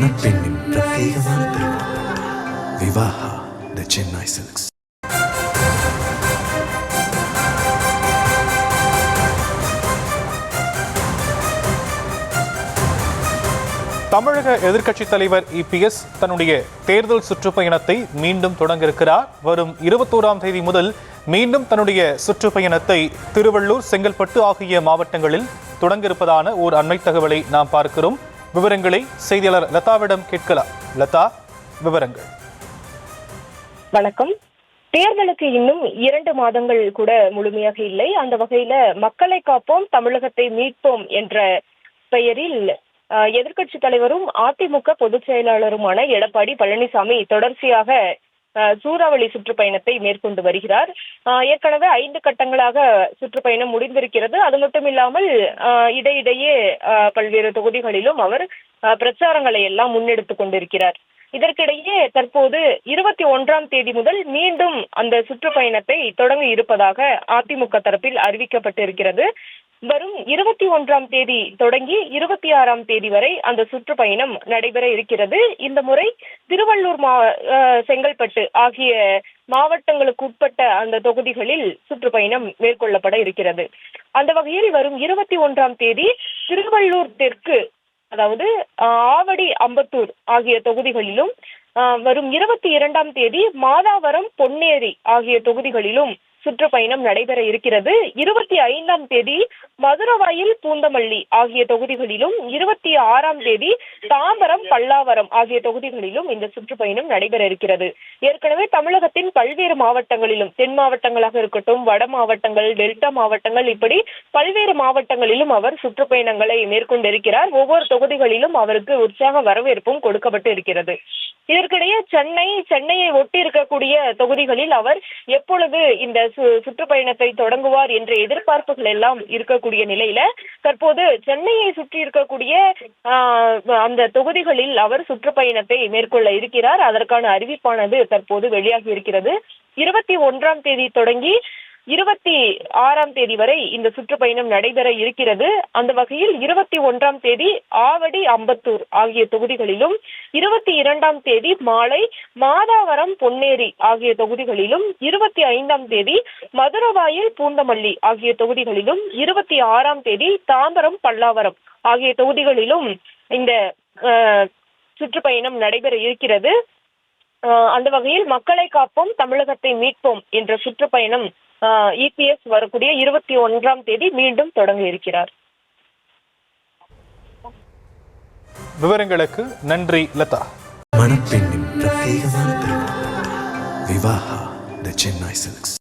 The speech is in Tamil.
மணப்பெண்ணின் பிரத்யேகமான திருமணம் விவாஹா தி சென்னை சில்க்ஸ். தமிழக எதிர்க்கட்சித் தலைவர் இபிஎஸ் தன்னுடைய தேர்தல் சுற்றுப்பயணத்தை மீண்டும் தொடங்கியிருக்கிறார். வரும் 21ஆம் தேதி முதல் மீண்டும் தன்னுடைய சுற்றுப்பயணத்தை திருவள்ளூர், செங்கல்பட்டு ஆகிய மாவட்டங்களில் தொடங்கியிருப்பதான ஓர் அண்மை தகவலை நாம் பார்க்கிறோம். விவரங்களை செய்தியாளர் லதாவிடம் கேட்கலாம். லதா, விவரங்கள். வணக்கம். தேர்தலுக்கு இன்னும் 2 மாதங்கள் கூட முழுமையாக இல்லை. அந்த வகையில மக்களை காப்போம், தமிழகத்தை மீட்போம் என்ற பெயரில் எதிர்க்கட்சி தலைவரும் அதிமுக பொதுச் செயலாளருமான எடப்பாடி பழனிசாமி தொடர்ச்சியாக சூறாவளி சுற்றுப்பயணத்தை மேற்கொண்டு வருகிறார். ஏற்கனவே 5 கட்டங்களாக சுற்றுப்பயணம் முடிந்திருக்கிறது. அது மட்டும் இல்லாமல் இடையிடையே பல்வேறு தொகுதிகளிலும் அவர் பிரச்சாரங்களை எல்லாம் முன்னெடுத்துக் கொண்டிருக்கிறார். இதற்கிடையே தற்போது 21ஆம் தேதி முதல் மீண்டும் அந்த சுற்றுப்பயணத்தை தொடங்க இருப்பதாக அதிமுக தரப்பில் அறிவிக்கப்பட்டிருக்கிறது. வரும் 21ஆம் தேதி தொடங்கி 26ஆம் தேதி வரை அந்த சுற்றுப்பயணம் நடைபெற இருக்கிறது. இந்த முறை திருவள்ளூர், செங்கல்பட்டு ஆகிய மாவட்டங்களுக்கு உட்பட்ட அந்த தொகுதிகளில் சுற்றுப்பயணம் மேற்கொள்ளப்பட இருக்கிறது. அந்த வகையில் வரும் 21ஆம் தேதி திருவள்ளூர் தெற்கு, அதாவது ஆவடி, அம்பத்தூர் ஆகிய தொகுதிகளிலும், வரும் 22ஆம் தேதி மாதாவரம், பொன்னேரி ஆகிய தொகுதிகளிலும் சுற்றுப்பயணம் நடைபெற இருக்கிறது. 25ஆம் தேதி மதுரவாயில், பூந்தமல்லி ஆகிய தொகுதிகளிலும், 26ஆம் தேதி தாம்பரம், பல்லாவரம் ஆகிய தொகுதிகளிலும் இந்த சுற்றுப்பயணம் நடைபெற இருக்கிறது. ஏற்கனவே தமிழகத்தின் பல்வேறு மாவட்டங்களிலும், தென் மாவட்டங்களாக இருக்கட்டும், வட மாவட்டங்கள், டெல்டா மாவட்டங்கள், இப்படி பல்வேறு மாவட்டங்களிலும் அவர் சுற்றுப்பயணங்களை மேற்கொண்டிருக்கிறார். ஒவ்வொரு தொகுதிகளிலும் அவருக்கு உற்சாக வரவேற்பும் கொடுக்கப்பட்டு இருக்கிறது. இதற்கிடையே சென்னையை ஒட்டி இருக்கக்கூடிய தொகுதிகளில் அவர் எப்பொழுது இந்த சுற்றுப்பயணத்தை தொடங்குவார் என்ற எதிர்பார்ப்புகள் எல்லாம் இருக்கக்கூடிய நிலையில தற்போது சென்னையை சுற்றி இருக்கக்கூடிய அந்த தொகுதிகளில் அவர் சுற்றுப்பயணத்தை மேற்கொள்ள இருக்கிறார். அதற்கான அறிவிப்பானது தற்போது வெளியாகி இருக்கிறது. 21ஆம் தேதி தொடங்கி 26ஆம் தேதி வரை இந்த சுற்றுப்பயணம் நடைபெற இருக்கிறது. அந்த வகையில் 21ஆம் தேதி ஆவடி, அம்பத்தூர் ஆகிய தொகுதிகளிலும், 22ஆம் தேதி மாலை மாதாவரம், பொன்னேரி ஆகிய தொகுதிகளிலும், 25ஆம் தேதி மதுரவாயில், பூந்தமல்லி ஆகிய தொகுதிகளிலும், 26ஆம் தேதி தாம்பரம், பல்லாவரம் ஆகிய தொகுதிகளிலும் இந்த சுற்றுப்பயணம் நடைபெற இருக்கிறது. அந்த வகையில் மக்களை காப்போம், தமிழகத்தை மீட்போம் என்ற சுற்றுப்பயணம் இபிஎஸ் வரக்கூடிய 21ஆம் தேதி மீண்டும் தொடங்க இருக்கிறார். விவரங்களுக்கு நன்றி லதா. மணப்பெண்ணின் பிரத்யேகமான திருமணம் விவாஹா தி சென்னை சில்க்ஸ்.